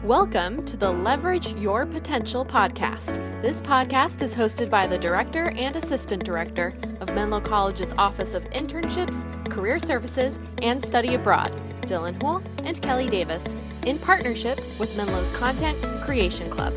Welcome to the Leverage Your Potential podcast. This podcast is hosted by the Director and Assistant Director of Menlo College's Office of Internships, Career Services, and Study Abroad, Dylan Houle and Kelly Davis, in partnership with Menlo's Content Creation Club.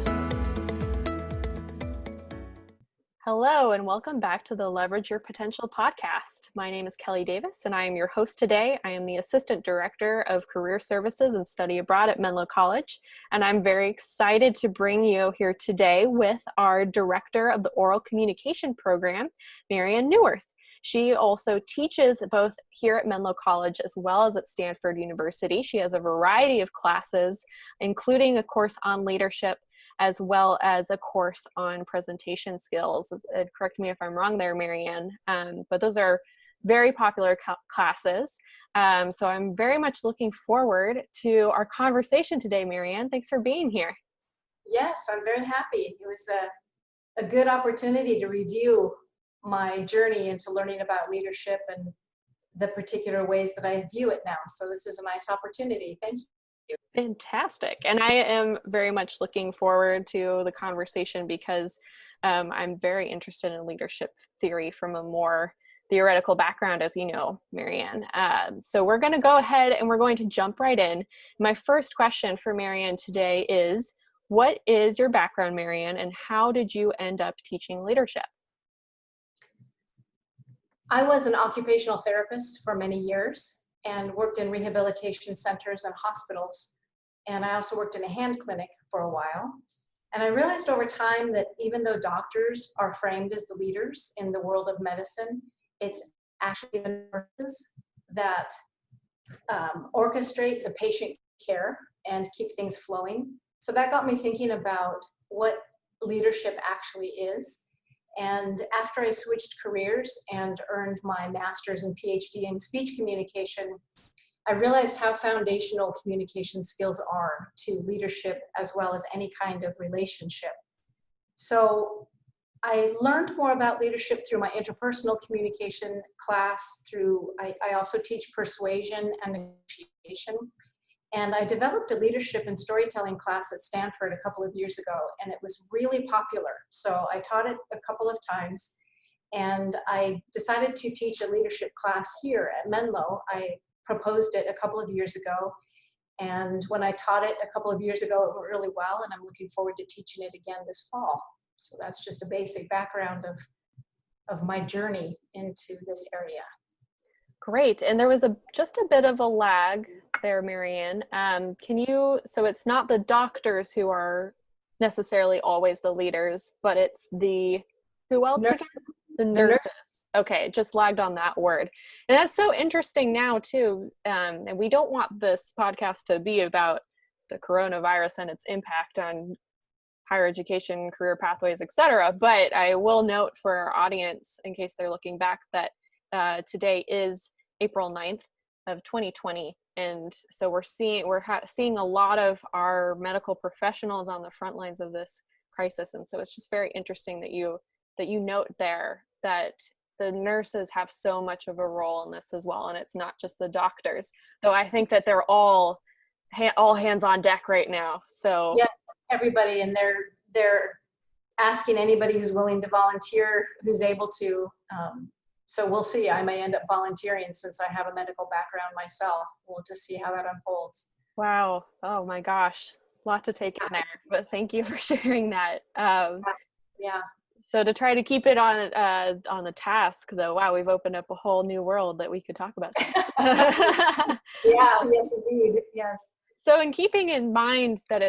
Hello, and welcome back to the Leverage Your Potential podcast. My name is Kelly Davis, and I am your host today. I am the Assistant Director of Career Services and Study Abroad at Menlo College, and I'm very excited to bring you here today with our Director of the Oral Communication Program, Marianne Neuwirth. She also teaches both here at Menlo College as well as at Stanford University. She has a variety of classes, including a course on leadership, as well as a course on presentation skills. Correct me if I'm wrong there, Marianne, but those are very popular classes. So I'm very much looking forward to our conversation today, Marianne. Thanks for being here. Yes, I'm very happy. It was a good opportunity to review my journey into learning about leadership and the particular ways that I view it now. So this is a nice opportunity. Thank you. Fantastic. And I am very much looking forward to the conversation because I'm very interested in leadership theory from a more theoretical background, as you know, Marianne. So we're going to go ahead and we're going to jump right in. My first question for Marianne today is, what is your background, Marianne, and how did you end up teaching leadership? I was an occupational therapist for many years and worked in rehabilitation centers and hospitals. And I also worked in a hand clinic for a while. And I realized over time that even though doctors are framed as the leaders in the world of medicine, it's actually the nurses that orchestrate the patient care and keep things flowing. So that got me thinking about what leadership actually is. And after I switched careers and earned my master's and PhD in speech communication, I realized how foundational communication skills are to leadership as well as any kind of relationship. So I learned more about leadership through my interpersonal communication class, I also teach persuasion and negotiation. And I developed a leadership and storytelling class at Stanford a couple of years ago, and it was really popular. So I taught it a couple of times, and I decided to teach a leadership class here at Menlo. I proposed it a couple of years ago, and when I taught it a couple of years ago, it went really well, and I'm looking forward to teaching it again this fall. So that's just a basic background of my journey into this area. Great. And there was just a bit of a lag there, Marianne. So it's not the doctors who are necessarily always the leaders, but it's who else again? The nurses. Okay, just lagged on that word. And that's so interesting now too. And we don't want this podcast to be about the coronavirus and its impact on higher education, career pathways, etc. But I will note for our audience, in case they're looking back, that today is April 9th of 2020. And so we're seeing a lot of our medical professionals on the front lines of this crisis. And so it's just very interesting that you note there that the nurses have so much of a role in this as well. And it's not just the doctors, though I think that they're all hands on deck right now. So yes, everybody, and they're asking anybody who's willing to volunteer, who's able to. So we'll see. I may end up volunteering since I have a medical background myself. We'll just see how that unfolds. Wow. Oh my gosh. A lot to take in there, but thank you for sharing that. Yeah. So to try to keep it on the task though, wow, we've opened up a whole new world that we could talk about. Yeah, yes, indeed. Yes. So in keeping in mind that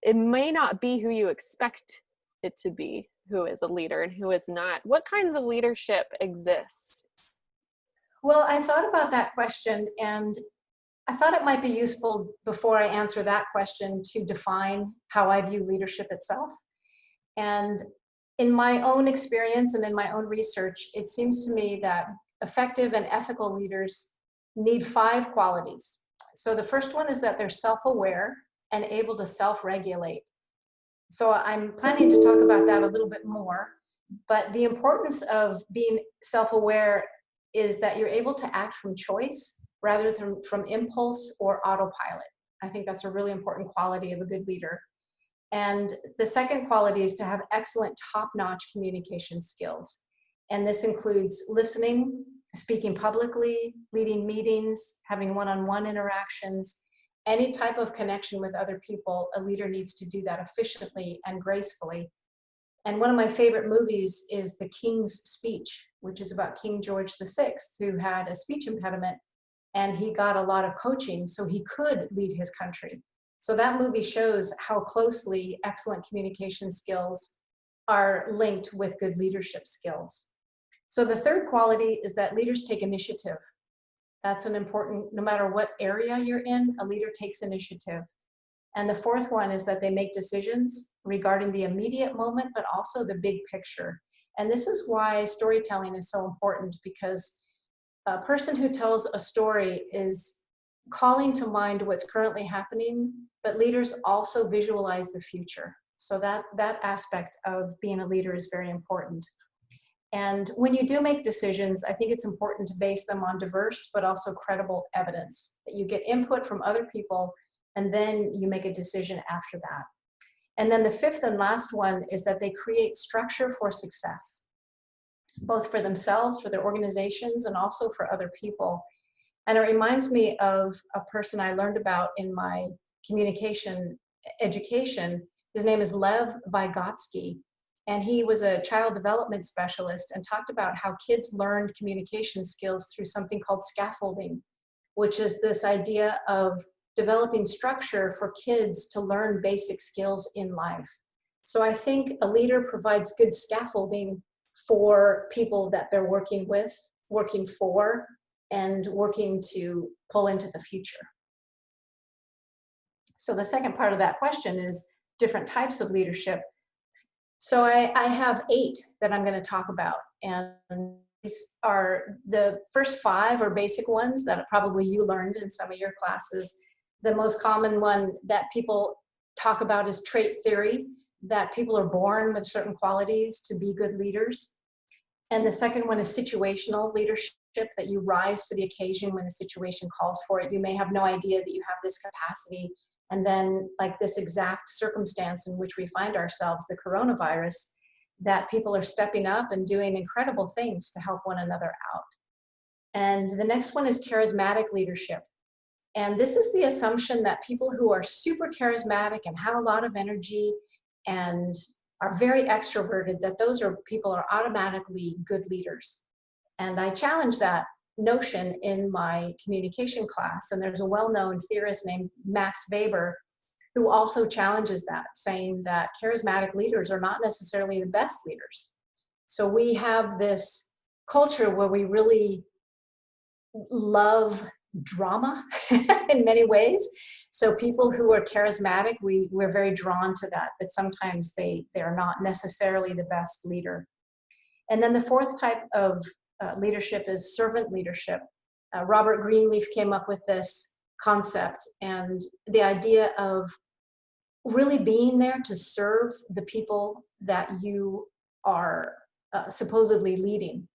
it may not be who you expect it to be, who is a leader and who is not, what kinds of leadership exists? Well, I thought about that question, and I thought it might be useful before I answer that question to define how I view leadership itself. And in my own experience and in my own research, it seems to me that effective and ethical leaders need 5 qualities. So the first one is that they're self-aware and able to self-regulate. So I'm planning to talk about that a little bit more, but the importance of being self-aware is that you're able to act from choice rather than from impulse or autopilot. I think that's a really important quality of a good leader. And the second quality is to have excellent top-notch communication skills. And this includes listening, speaking publicly, leading meetings, having one-on-one interactions, any type of connection with other people. A leader needs to do that efficiently and gracefully. And one of my favorite movies is The King's Speech, which is about King George VI, who had a speech impediment, and he got a lot of coaching so he could lead his country. So that movie shows how closely excellent communication skills are linked with good leadership skills. So the third quality is that leaders take initiative. That's an important, no matter what area you're in, a leader takes initiative. And the fourth one is that they make decisions regarding the immediate moment, but also the big picture. And this is why storytelling is so important, because a person who tells a story is calling to mind what's currently happening, but leaders also visualize the future. So that aspect of being a leader is very important. And when you do make decisions, I think it's important to base them on diverse but also credible evidence, that you get input from other people and then you make a decision after that. And then the fifth and last one is that they create structure for success, both for themselves, for their organizations, and also for other people. And it reminds me of a person I learned about in my communication education. His name is Lev Vygotsky. And he was a child development specialist and talked about how kids learned communication skills through something called scaffolding, which is this idea of developing structure for kids to learn basic skills in life. So I think a leader provides good scaffolding for people that they're working with, working for, and working to pull into the future. So the second part of that question is different types of leadership. So I have 8 that I'm going to talk about, and these are the first 5 are basic ones that probably you learned in some of your classes. The most common one that people talk about is trait theory, that people are born with certain qualities to be good leaders. And the second one is situational leadership, that you rise to the occasion when the situation calls for it. You may have no idea that you have this capacity. And then, like this exact circumstance in which we find ourselves, the coronavirus, that people are stepping up and doing incredible things to help one another out. And the next one is charismatic leadership. And this is the assumption that people who are super charismatic and have a lot of energy and are very extroverted, that those are people are automatically good leaders. And I challenge that notion in my communication class. And there's a well-known theorist named Max Weber who also challenges that, saying that charismatic leaders are not necessarily the best leaders. So we have this culture where we really love drama in many ways. So people who are charismatic, we're very drawn to that, but sometimes they're not necessarily the best leader. And then the fourth type of leadership is servant leadership. Robert Greenleaf came up with this concept, and the idea of really being there to serve the people that you are supposedly leading.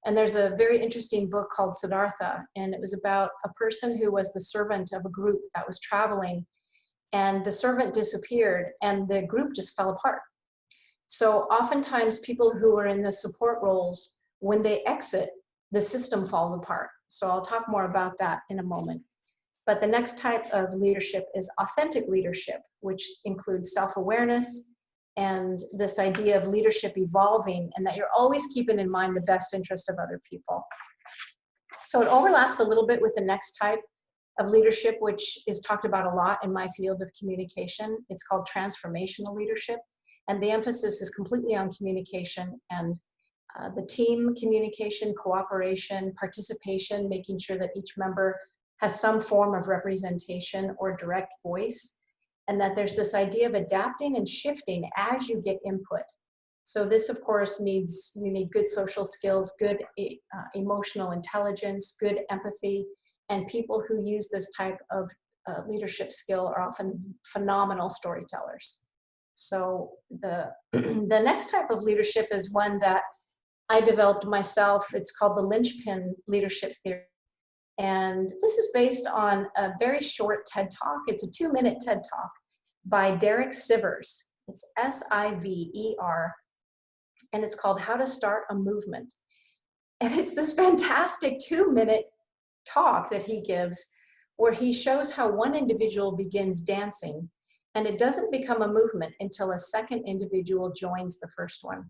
And there's a very interesting book called Siddhartha, and it was about a person who was the servant of a group that was traveling, and the servant disappeared and the group just fell apart. So oftentimes people who are in the support roles, when they exit, the system falls apart. So I'll talk more about that in a moment. But the next type of leadership is authentic leadership, which includes self-awareness and this idea of leadership evolving, and that you're always keeping in mind the best interest of other people. So it overlaps a little bit with the next type of leadership, which is talked about a lot in my field of communication. It's called transformational leadership. And the emphasis is completely on communication and the team communication, cooperation, participation, making sure that each member has some form of representation or direct voice, and that there's this idea of adapting and shifting as you get input. So this, of course, you need good social skills, good emotional intelligence, good empathy, and people who use this type of leadership skill are often phenomenal storytellers. So the next type of leadership is one that I developed myself. It's called the linchpin leadership theory. And this is based on a very short TED Talk. It's a 2-minute TED Talk by Sivers. It's Siver, and it's called How to Start a Movement. And it's this fantastic 2-minute talk that he gives where he shows how one individual begins dancing, and it doesn't become a movement until a second individual joins the first one.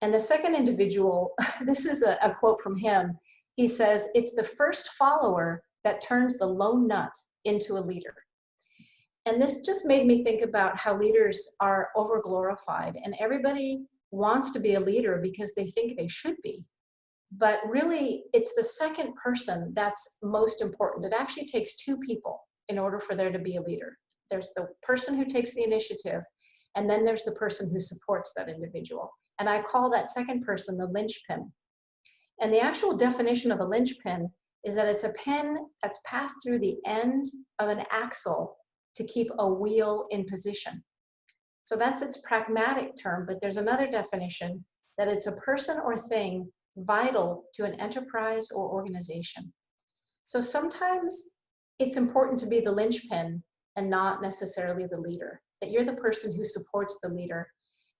And the second individual, this is a quote from him, he says, "It's the first follower that turns the lone nut into a leader." And this just made me think about how leaders are overglorified, and everybody wants to be a leader because they think they should be. But really, it's the second person that's most important. It actually takes 2 people in order for there to be a leader. There's the person who takes the initiative, and then there's the person who supports that individual. And I call that second person the linchpin. And the actual definition of a linchpin is that it's a pin that's passed through the end of an axle to keep a wheel in position. So that's its pragmatic term, but there's another definition that it's a person or thing vital to an enterprise or organization. So sometimes it's important to be the linchpin and not necessarily the leader, that you're the person who supports the leader.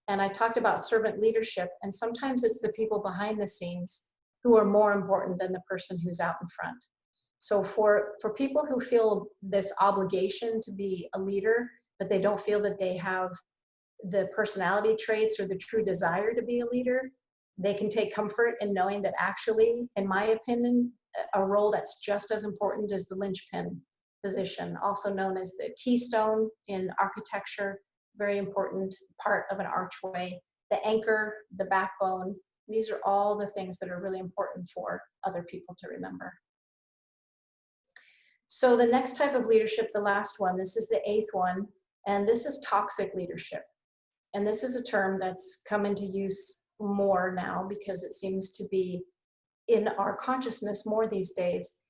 And I talked about servant leadership, and sometimes it's the people behind the scenes who are more important than the person who's out in front. So for people who feel this obligation to be a leader, but they don't feel that they have the personality traits or the true desire to be a leader, they can take comfort in knowing that actually, in my opinion, a role that's just as important as the linchpin position, also known as the keystone in architecture, very important part of an archway, the anchor, the backbone. These are all the things that are really important for other people to remember. So the next type of leadership, the last one, this is the 8th one, and this is toxic leadership. And this is a term that's come into use more now because it seems to be in our consciousness more these days.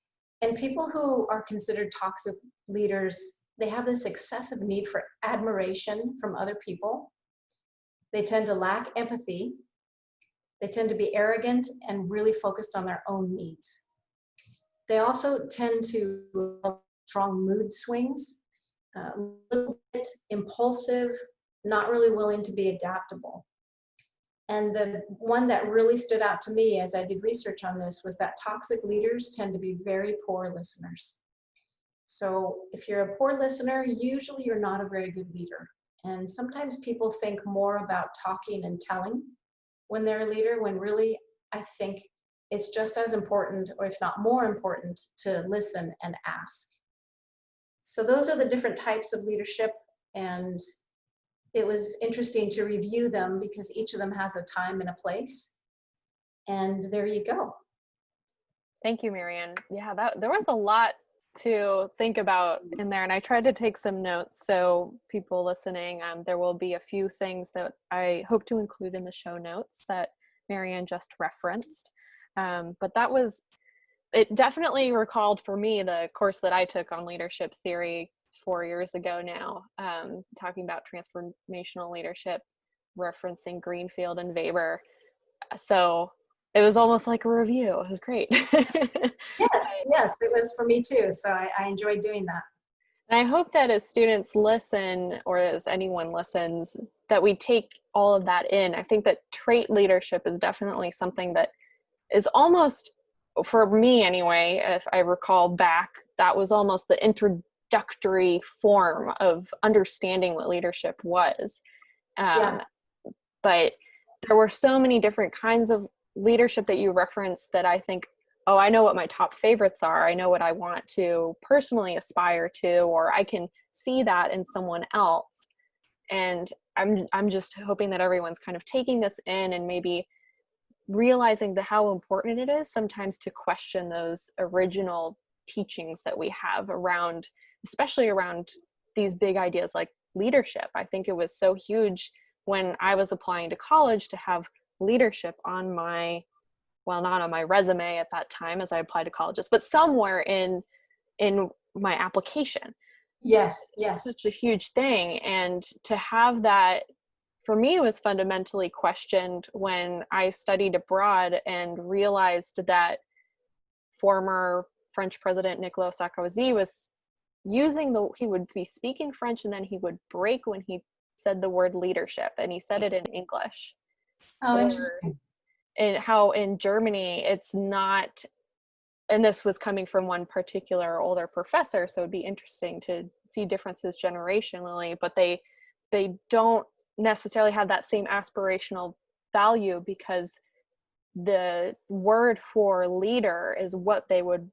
And people who are considered toxic leaders, they have this excessive need for admiration from other people. They tend to lack empathy. They tend to be arrogant and really focused on their own needs. They also tend to have strong mood swings, a little bit impulsive, not really willing to be adaptable. And the one that really stood out to me as I did research on this was that toxic leaders tend to be very poor listeners. So if you're a poor listener, usually you're not a very good leader. And sometimes people think more about talking and telling when they're a leader, when really I think it's just as important, or if not more important, to listen and ask. So those are the different types of leadership, and it was interesting to review them because each of them has a time and a place. And there you go. Thank you, Marianne. Yeah, there was a lot to think about in there, and I tried to take some notes. So people listening, there will be a few things that I hope to include in the show notes that Marianne just referenced. But it definitely recalled for me the course that I took on leadership theory 4 years ago now, talking about transformational leadership, referencing Greenfield and Weber. So it was almost like a review. It was great. Yes, it was for me too. So I enjoyed doing that. And I hope that as students listen, or as anyone listens, that we take all of that in. I think that trait leadership is definitely something that is almost, for me anyway, if I recall back, that was almost the introductory form of understanding what leadership was. But there were so many different kinds of leadership that you referenced that I think, oh, I know what my top favorites are. I know what I want to personally aspire to, or I can see that in someone else. And I'm just hoping that everyone's kind of taking this in and maybe realizing how important it is sometimes to question those original teachings that we have around, especially around these big ideas like leadership. I think it was so huge when I was applying to college to have leadership on my, well, not on my resume at that time as I applied to colleges, but somewhere in my application. Yes. Such a huge thing. And to have that, for me, was fundamentally questioned when I studied abroad and realized that former French president Nicolas Sarkozy was he would be speaking French and then he would break when he said the word leadership, and he said it in English. Oh, Or interesting. how in Germany it's not, and this was coming from one particular older professor, so it'd be interesting to see differences generationally, but they don't necessarily have that same aspirational value, because the word for leader is what they would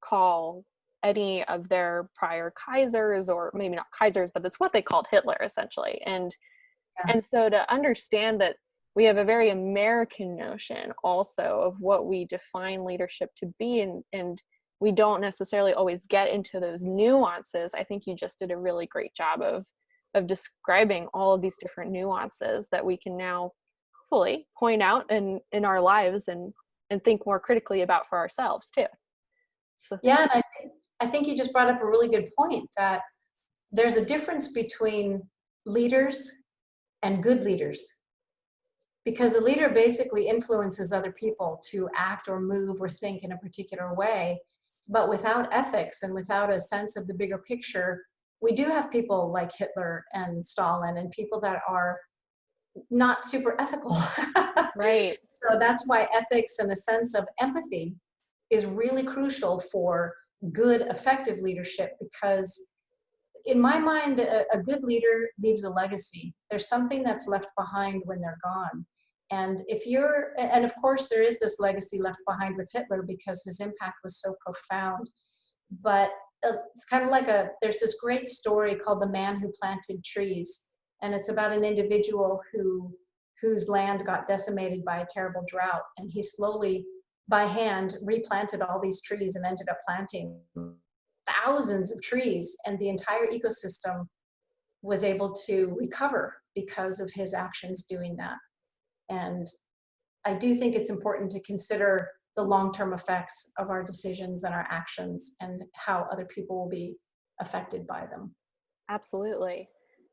call any of their prior Kaisers, or maybe not Kaisers, but it's what they called Hitler essentially. Yeah. And so to understand that we have a very American notion also of what we define leadership to be, and we don't necessarily always get into those nuances. I think you just did a really great job of describing all of these different nuances that we can now fully point out in our lives, and think more critically about for ourselves too. So Yeah, and I think you just brought up a really good point, that there's a difference between leaders and good leaders. Because a leader basically influences other people to act or move or think in a particular way. But without ethics and without a sense of the bigger picture, we do have people like Hitler and Stalin and people that are not super ethical. right. So that's why ethics and a sense of empathy is really crucial for good, effective leadership, because in my mind, a good leader leaves a legacy. There's something that's left behind when they're gone. And and of course there is this legacy left behind with Hitler because his impact was so profound. But it's kind of like there's this great story called The Man Who Planted Trees. And it's about an individual whose land got decimated by a terrible drought. And he slowly, by hand, replanted all these trees and ended up planting thousands of trees, and the entire ecosystem was able to recover because of his actions doing that. And I do think it's important to consider the long-term effects of our decisions and our actions and how other people will be affected by them. Absolutely.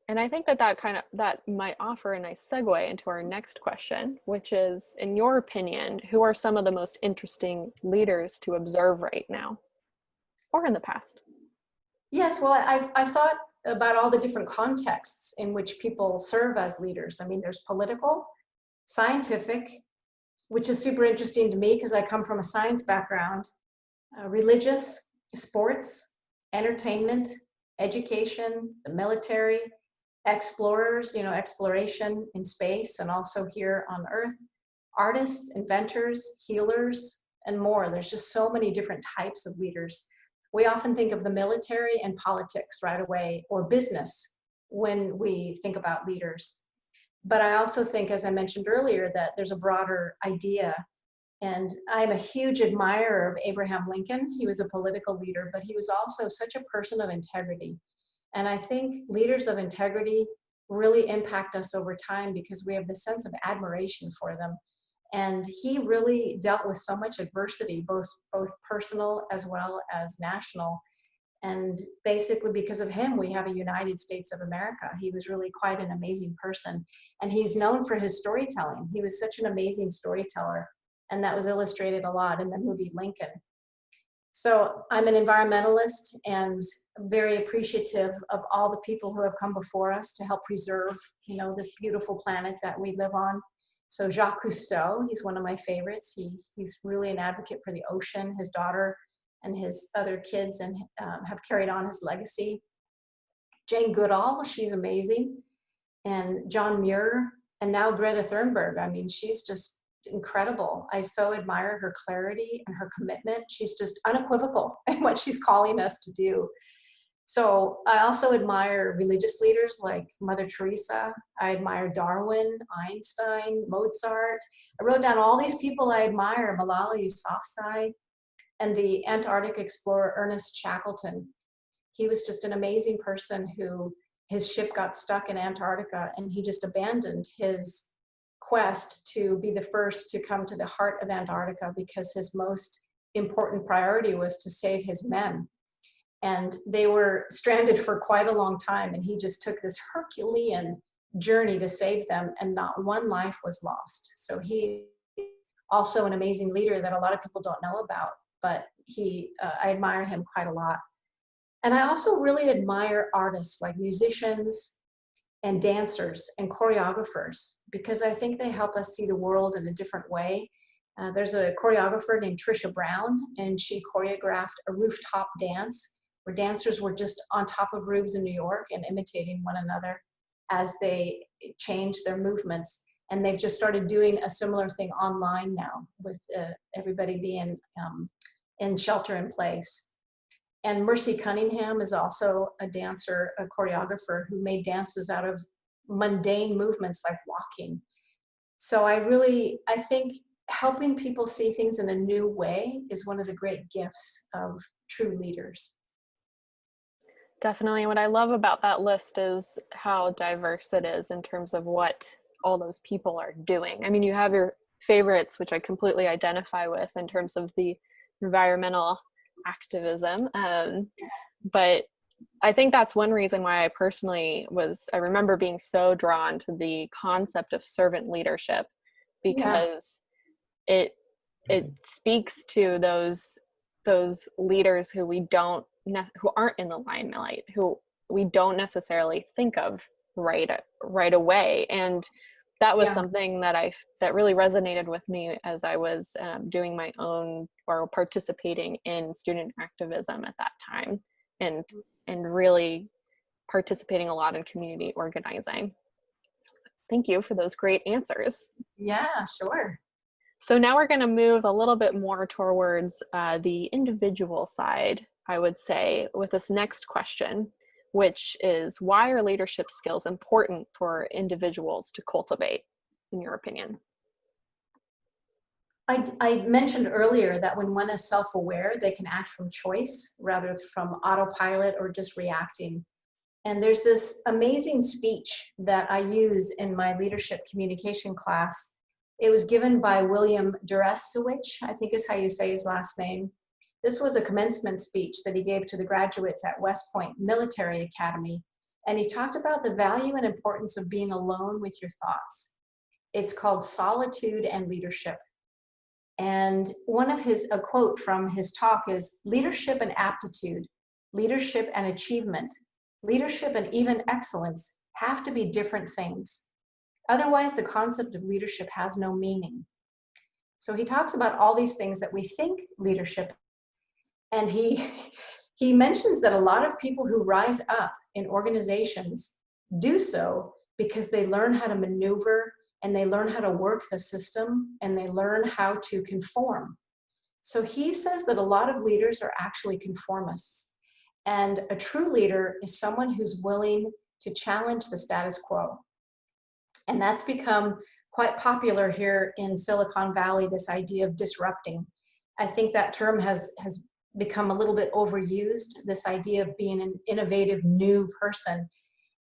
And I think that might offer a nice segue into our next question, which is, in your opinion, who are some of the most interesting leaders to observe right now or in the past? Yes, well, I thought about all the different contexts in which people serve as leaders. I mean, there's political, scientific, which is super interesting to me because I come from a science background, religious, sports, entertainment, education, the military, explorers, exploration in space and also here on Earth, artists, inventors, healers, and more. There's just so many different types of leaders. We often think of the military and politics right away, or business, when we think about leaders. But I also think, as I mentioned earlier, that there's a broader idea. And I'm a huge admirer of Abraham Lincoln. He was a political leader, but he was also such a person of integrity. And I think leaders of integrity really impact us over time because we have this sense of admiration for them. And he really dealt with so much adversity, both personal as well as national. And basically because of him, we have a United States of America. He was really quite an amazing person. And he's known for his storytelling. He was such an amazing storyteller. And that was illustrated a lot in the movie Lincoln. So I'm an environmentalist and very appreciative of all the people who have come before us to help preserve, this beautiful planet that we live on. So Jacques Cousteau, he's one of my favorites. He's really an advocate for the ocean. His daughter and his other kids and have carried on his legacy. Jane Goodall, she's amazing. And John Muir, and now Greta Thunberg. I mean, she's just incredible. I so admire her clarity and her commitment. She's just unequivocal in what she's calling us to do. So I also admire religious leaders like Mother Teresa. I admire Darwin, Einstein, Mozart. I wrote down all these people I admire, Malala Yousafzai, and the Antarctic explorer Ernest Shackleton. He was just an amazing person who his ship got stuck in Antarctica and he just abandoned his quest to be the first to come to the heart of Antarctica because his most important priority was to save his men. And they were stranded for quite a long time, and he just took this Herculean journey to save them, and not one life was lost. So he also an amazing leader that a lot of people don't know about. but I admire him quite a lot. And I also really admire artists like musicians and dancers and choreographers, because I think they help us see the world in a different way. There's a choreographer named Trisha Brown, and she choreographed a rooftop dance where dancers were just on top of roofs in New York and imitating one another as they changed their movements. And they've just started doing a similar thing online now, with everybody being in shelter in place. And Mercy Cunningham is also a dancer, a choreographer who made dances out of mundane movements like walking. So I think helping people see things in a new way is one of the great gifts of true leaders. Definitely. What I love about that list is how diverse it is in terms of what all those people are doing. I mean, you have your favorites, which I completely identify with in terms of the environmental activism. But I think that's one reason why I remember being so drawn to the concept of servant leadership, because it speaks to those leaders who who aren't in the limelight, who we don't necessarily think of right away. And that was something that really resonated with me as I was doing my own, or participating in student activism at that time, and really participating a lot in community organizing. Thank you for those great answers. Yeah, sure. So now we're going to move a little bit more towards the individual side, I would say, with this next question, which is, why are leadership skills important for individuals to cultivate, in your opinion? I mentioned earlier that when one is self-aware, they can act from choice rather from autopilot or just reacting. And there's this amazing speech that I use in my leadership communication class. It was given by William Deresiewicz, I think is how you say his last name. This was a commencement speech that he gave to the graduates at West Point Military Academy. And he talked about the value and importance of being alone with your thoughts. It's called Solitude and Leadership. And a quote from his talk is, leadership and aptitude, leadership and achievement, leadership and even excellence have to be different things. Otherwise, the concept of leadership has no meaning. So he talks about all these things that we think leadership, and he mentions that a lot of people who rise up in organizations do so because they learn how to maneuver, and they learn how to work the system, and they learn how to conform. So he says that a lot of leaders are actually conformists. And a true leader is someone who's willing to challenge the status quo. And that's become quite popular here in Silicon Valley, this idea of disrupting. I think that term has become a little bit overused, this idea of being an innovative new person.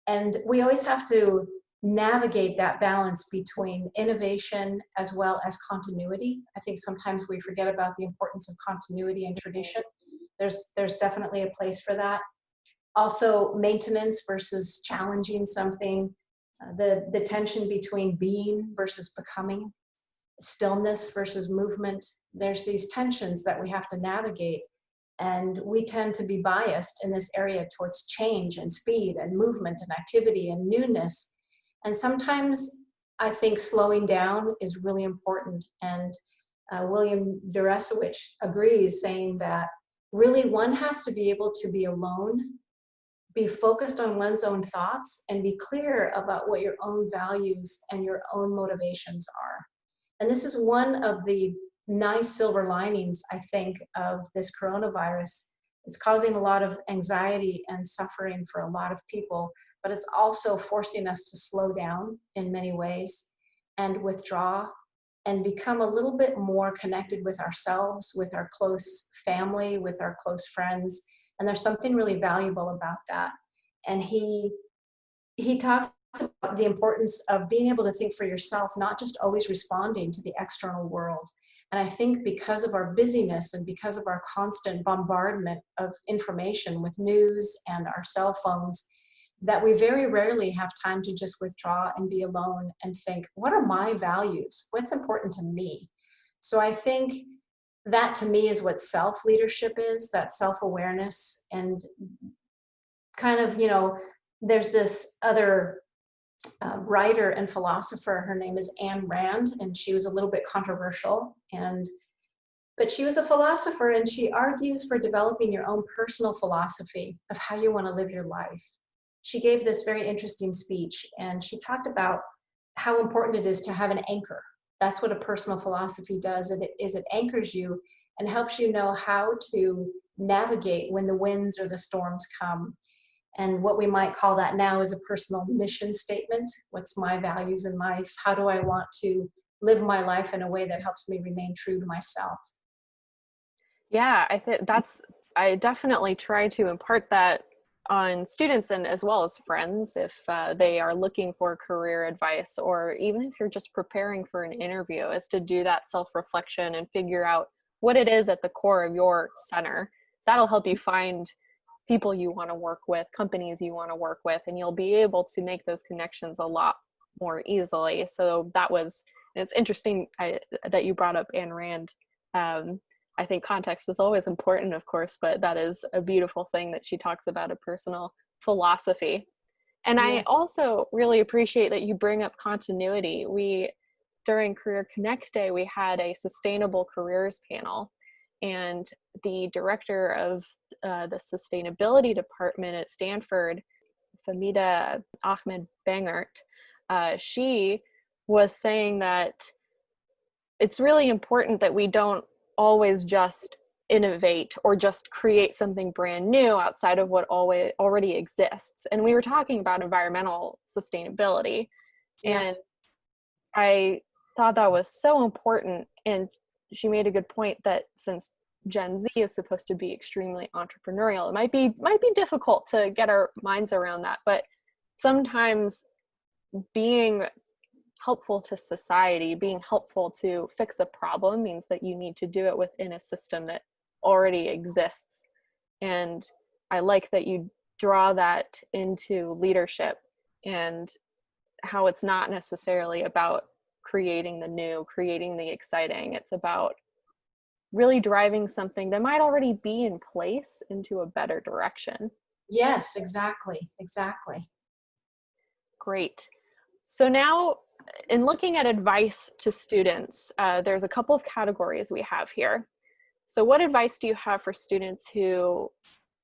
And we always have to navigate that balance between innovation as well as continuity. I think sometimes we forget about the importance of continuity and tradition. There's definitely a place for that. Also, maintenance versus challenging something, the tension between being versus becoming, stillness versus movement. There's these tensions that we have to navigate. And we tend to be biased in this area towards change and speed and movement and activity and newness. And sometimes I think slowing down is really important. And William Deresiewicz agrees, saying that really one has to be able to be alone, be focused on one's own thoughts, and be clear about what your own values and your own motivations are. And this is one of the nice silver linings, I think, of this coronavirus. It's causing a lot of anxiety and suffering for a lot of people, but it's also forcing us to slow down in many ways and withdraw and become a little bit more connected with ourselves, with our close family, with our close friends. And there's something really valuable about that. And he talks about the importance of being able to think for yourself, not just always responding to the external world. And I think because of our busyness and because of our constant bombardment of information with news and our cell phones, that we very rarely have time to just withdraw and be alone and think, what are my values? What's important to me? So I think that to me is what self-leadership is, that self-awareness. And kind of, there's this other writer and philosopher, her name is Ayn Rand, and she was a little bit controversial, but she was a philosopher, and she argues for developing your own personal philosophy of how you want to live your life. She gave this very interesting speech, and she talked about how important it is to have an anchor. That's what a personal philosophy does. It anchors you and helps you know how to navigate when the winds or the storms come. And what we might call that now is a personal mission statement. What's my values in life? How do I want to live my life in a way that helps me remain true to myself? Yeah, I definitely try to impart that on students and as well as friends if they are looking for career advice, or even if you're just preparing for an interview, is to do that self-reflection and figure out what it is at the core of your center. That'll help you find people you want to work with, companies you want to work with, and you'll be able to make those connections a lot more easily. So it's interesting that you brought up Ayn Rand. I think context is always important, of course, but that is a beautiful thing that she talks about, a personal philosophy. And Yeah. I also really appreciate that you bring up continuity. During Career Connect Day, we had a sustainable careers panel, and the director of the sustainability department at Stanford, Famida Ahmed Bangert, she was saying that it's really important that we don't always just innovate or just create something brand new outside of what already exists. And we were talking about environmental sustainability. Yes. And I thought that was so important. And she made a good point that since Gen Z is supposed to be extremely entrepreneurial, it might be difficult to get our minds around that. But sometimes being helpful to society, being helpful to fix a problem, means that you need to do it within a system that already exists. And I like that you draw that into leadership and how it's not necessarily about creating the new, creating the exciting. It's about really driving something that might already be in place into a better direction. Yes, exactly. Great. So now, in looking at advice to students, there's a couple of categories we have here. So what advice do you have for students who,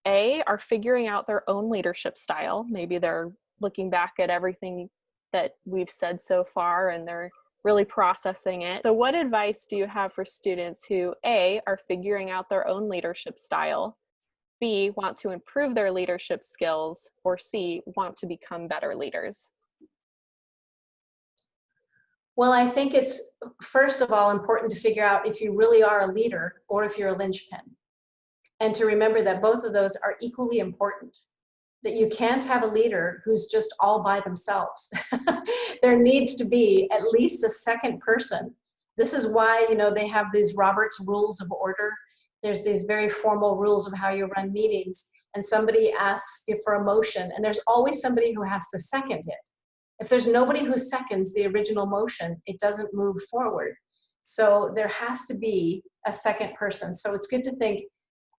A, are figuring out their own leadership style? Maybe they're looking back at everything that we've said so far and they're really processing it. So what advice do you have for students who, A, are figuring out their own leadership style, B, want to improve their leadership skills, or C, want to become better leaders? Well, I think it's, first of all, important to figure out if you really are a leader or if you're a linchpin. And to remember that both of those are equally important. That you can't have a leader who's just all by themselves. There needs to be at least a second person. This is why, they have these Robert's Rules of Order. There's these very formal rules of how you run meetings, and somebody asks you for a motion, and there's always somebody who has to second it. If there's nobody who seconds the original motion, it doesn't move forward. So there has to be a second person. So it's good to think,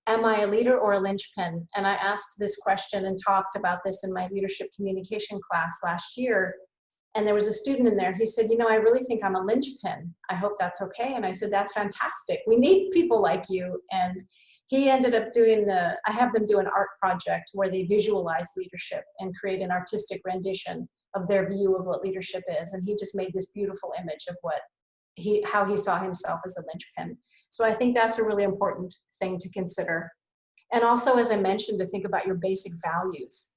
am I a leader or a linchpin? And I asked this question and talked about this in my leadership communication class last year. And there was a student in there, he said, I really think I'm a linchpin. I hope that's okay. And I said, that's fantastic. We need people like you. And he ended up I have them do an art project where they visualize leadership and create an artistic rendition of their view of what leadership is. And he just made this beautiful image of how he saw himself as a linchpin. So I think that's a really important thing to consider. And also, as I mentioned, to think about your basic values.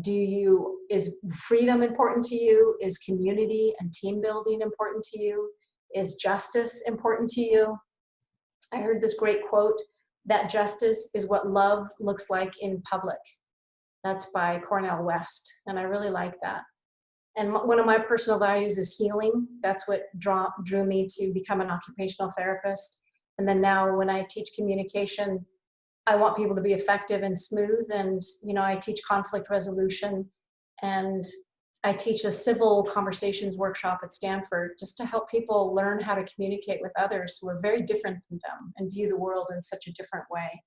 Is freedom important to you? Is community and team building important to you? Is justice important to you? I heard this great quote, that justice is what love looks like in public. That's by Cornel West, and I really like that. And one of my personal values is healing. That's what drew me to become an occupational therapist. And then now when I teach communication, I want people to be effective and smooth. And, I teach conflict resolution. And I teach a civil conversations workshop at Stanford just to help people learn how to communicate with others who are very different than them and view the world in such a different way.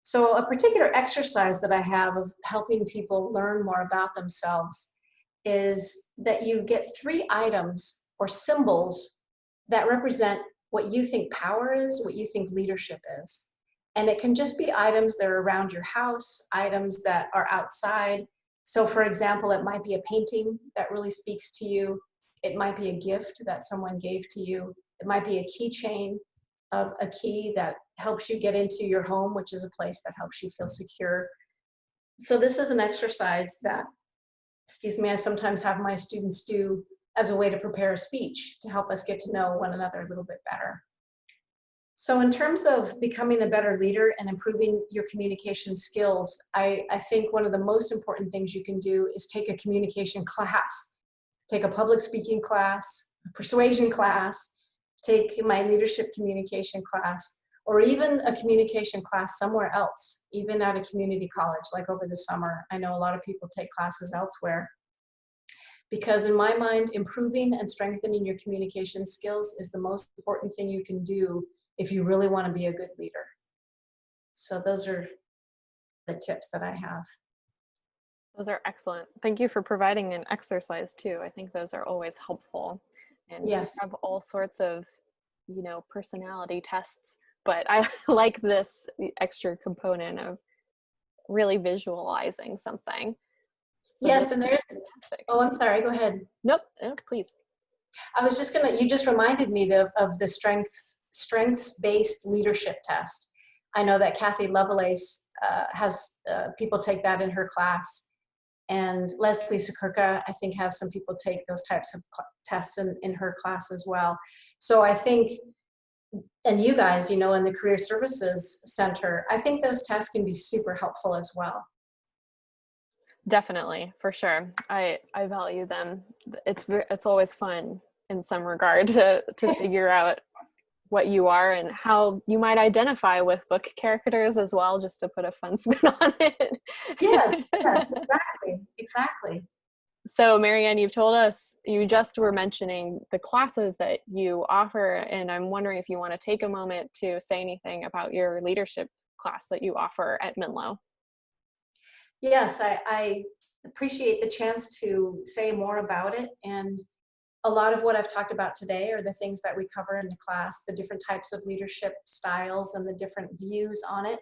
So a particular exercise that I have of helping people learn more about themselves is that you get 3 items or symbols that represent what you think power is, what you think leadership is. And it can just be items that are around your house, items that are outside. So for example, it might be a painting that really speaks to you. It might be a gift that someone gave to you. It might be a keychain of a key that helps you get into your home, which is a place that helps you feel secure. So this is an exercise that, excuse me, I sometimes have my students do as a way to prepare a speech to help us get to know one another a little bit better. So in terms of becoming a better leader and improving your communication skills, I think one of the most important things you can do is take a communication class. Take a public speaking class, a persuasion class, take my leadership communication class, or even a communication class somewhere else, even at a community college, like over the summer. I know a lot of people take classes elsewhere. Because in my mind, improving and strengthening your communication skills is the most important thing you can do if you really want to be a good leader. So those are the tips that I have. Those are excellent. Thank you for providing an exercise too. I think those are always helpful. And Yes. we have all sorts of, personality tests, but I like this extra component of really visualizing something. So Yes, and there is, fantastic. oh, I'm sorry, go ahead. Nope, please. I was just you just reminded me of the strengths-based leadership test. I know that Kathy Lovelace has people take that in her class. And Leslie Sakurka, I think, has some people take those types of tests in her class as well. So I think, and you guys, in the Career Services Center, I think those tests can be super helpful as well. Definitely, for sure. I value them. It's always fun in some regard to figure out what you are and how you might identify with book characters as well, just to put a fun spin on it. Yes, exactly. So Marianne, you've told us, you just were mentioning the classes that you offer, and I'm wondering if you want to take a moment to say anything about your leadership class that you offer at Menlo. Yes, I appreciate the chance to say more about it. And a lot of what I've talked about today are the things that we cover in the class, the different types of leadership styles and the different views on it.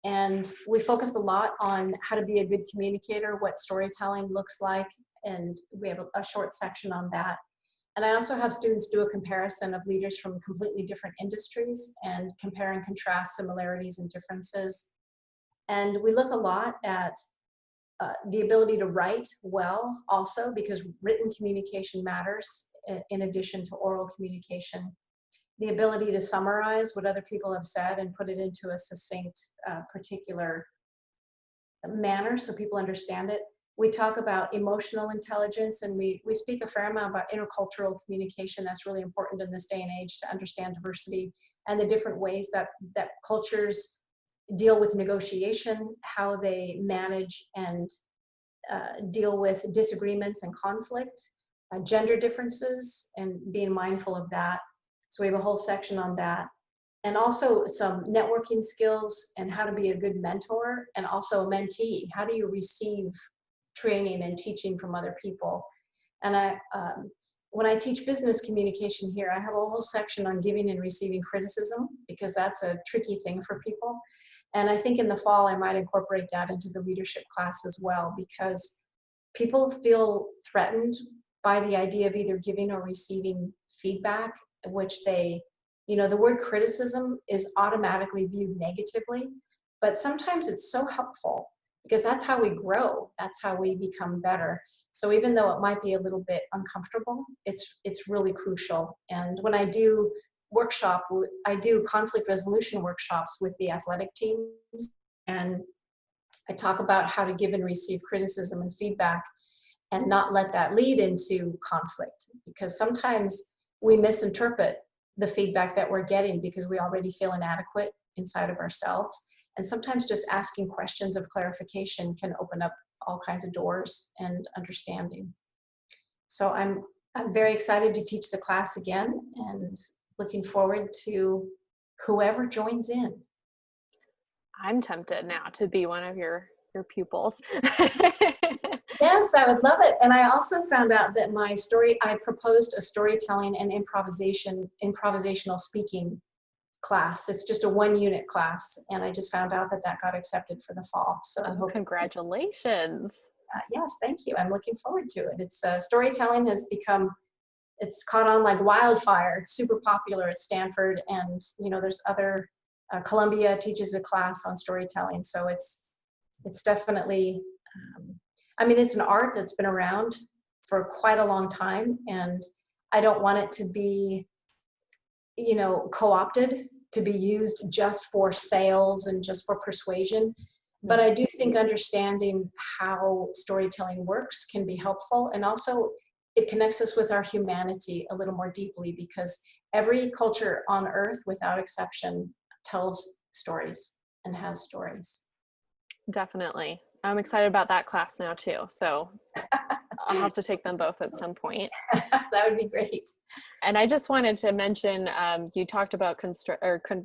And we focus a lot on how to be a good communicator, what storytelling looks like, and we have a short section on that. And I also have students do a comparison of leaders from completely different industries and compare and contrast similarities and differences. And we look a lot at the ability to write well also, because written communication matters in addition to oral communication. The ability to summarize what other people have said and put it into a succinct, particular manner so people understand it. We talk about emotional intelligence, and we speak a fair amount about intercultural communication. That's really important in this day and age to understand diversity and the different ways that cultures deal with negotiation, how they manage and deal with disagreements and conflict, gender differences, and being mindful of that. So we have a whole section on that. And also some networking skills and how to be a good mentor and also a mentee. How do you receive training and teaching from other people? And when I teach business communication here, I have a whole section on giving and receiving criticism, because that's a tricky thing for people. And I think in the fall, I might incorporate that into the leadership class as well, because people feel threatened by the idea of either giving or receiving feedback, which they, the word criticism is automatically viewed negatively, but sometimes it's so helpful because that's how we grow. That's how we become better. So even though it might be a little bit uncomfortable, it's really crucial. And when I do I do conflict resolution workshops with the athletic teams, and I talk about how to give and receive criticism and feedback and not let that lead into conflict, because sometimes we misinterpret the feedback that we're getting because we already feel inadequate inside of ourselves. And sometimes just asking questions of clarification can open up all kinds of doors and understanding. So I'm very excited to teach the class again and looking forward to whoever joins in. I'm tempted now to be one of your pupils. Yes, I would love it. And I also found out that I proposed a storytelling and improvisational speaking class. It's just a 1-unit class. And I just found out that got accepted for the fall. So Congratulations. Yes, thank you. I'm looking forward to it. It's storytelling it's caught on like wildfire. It's super popular at Stanford. And, there's other, Columbia teaches a class on storytelling. So it's definitely, it's an art that's been around for quite a long time, and I don't want it to be, co-opted to be used just for sales and just for persuasion. But I do think understanding how storytelling works can be helpful, and also it connects us with our humanity a little more deeply, because every culture on earth, without exception, tells stories and has stories. Definitely. I'm excited about that class now too. So I'll have to take them both at some point. That would be great. And I just wanted to mention, you talked about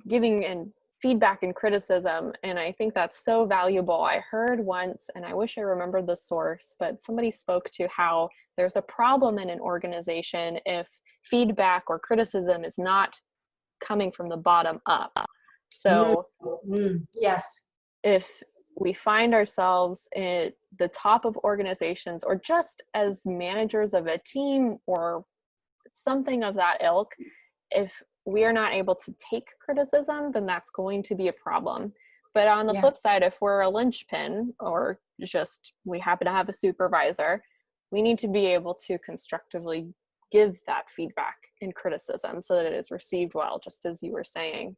giving and feedback and criticism, and I think that's so valuable. I heard once, and I wish I remembered the source, but somebody spoke to how there's a problem in an organization if feedback or criticism is not coming from the bottom up. So yes, if we find ourselves at the top of organizations, or just as managers of a team or something of that ilk, if we are not able to take criticism, then that's going to be a problem. But on the flip side, if we're a linchpin, or just we happen to have a supervisor, we need to be able to constructively give that feedback and criticism so that it is received well, just as you were saying.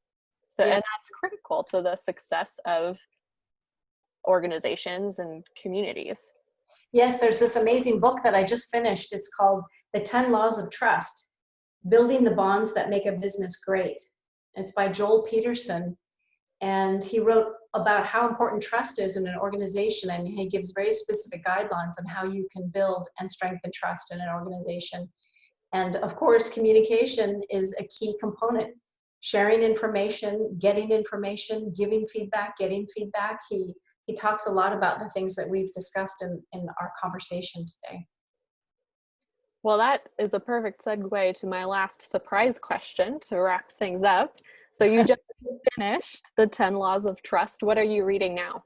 So, and that's critical to the success of organizations and communities. Yes, there's this amazing book that I just finished. It's called The 10 Laws of Trust, Building the Bonds That Make a Business Great. It's by Joel Peterson. And he wrote about how important trust is in an organization. And he gives very specific guidelines on how you can build and strengthen trust in an organization. And of course, communication is a key component. Sharing information, giving feedback, getting feedback. He talks a lot about the things that we've discussed in our conversation today. Well, that is a perfect segue to my last surprise question to wrap things up. So you just finished the 10 Laws of Trust. What are you reading now?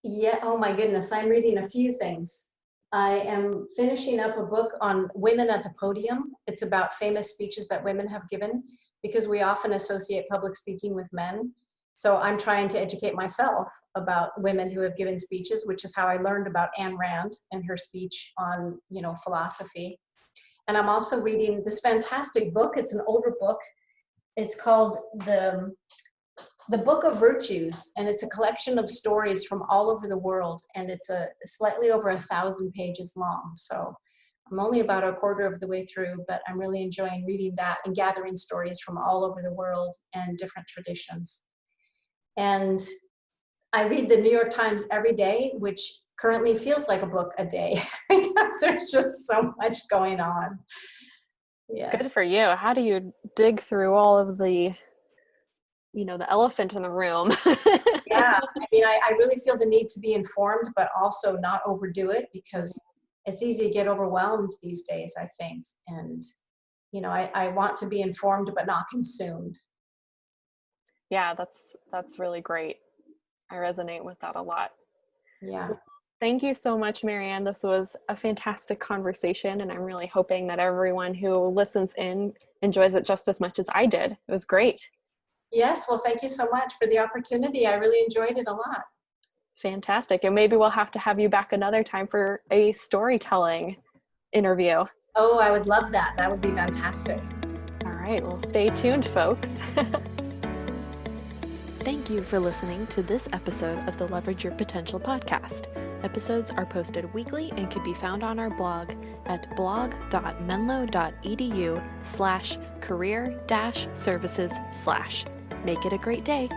Yeah, oh my goodness, I'm reading a few things. I am finishing up a book on women at the podium. It's about famous speeches that women have given, because we often associate public speaking with men. So I'm trying to educate myself about women who have given speeches, which is how I learned about Ayn Rand and her speech on, philosophy. And I'm also reading this fantastic book. It's an older book. It's called The Book of Virtues, and it's a collection of stories from all over the world. And it's slightly over 1,000 pages long. So I'm only about a quarter of the way through, but I'm really enjoying reading that and gathering stories from all over the world and different traditions. And I read the New York Times every day, which currently feels like a book a day because there's just so much going on. Yes. Good for you. How do you dig through all of the elephant in the room? Yeah, I really feel the need to be informed, but also not overdo it, because it's easy to get overwhelmed these days, I think. And, I want to be informed, but not consumed. Yeah, that's really great. I resonate with that a lot. Yeah. Thank you so much, Marianne. This was a fantastic conversation, and I'm really hoping that everyone who listens in enjoys it just as much as I did. It was great. Yes, well, thank you so much for the opportunity. I really enjoyed it a lot. Fantastic. And maybe we'll have to have you back another time for a storytelling interview. Oh, I would love that. That would be fantastic. All right, well, stay tuned, folks. Thank you for listening to this episode of the Leverage Your Potential podcast. Episodes are posted weekly and can be found on our blog at blog.menlo.edu/career-services/. Make it a great day.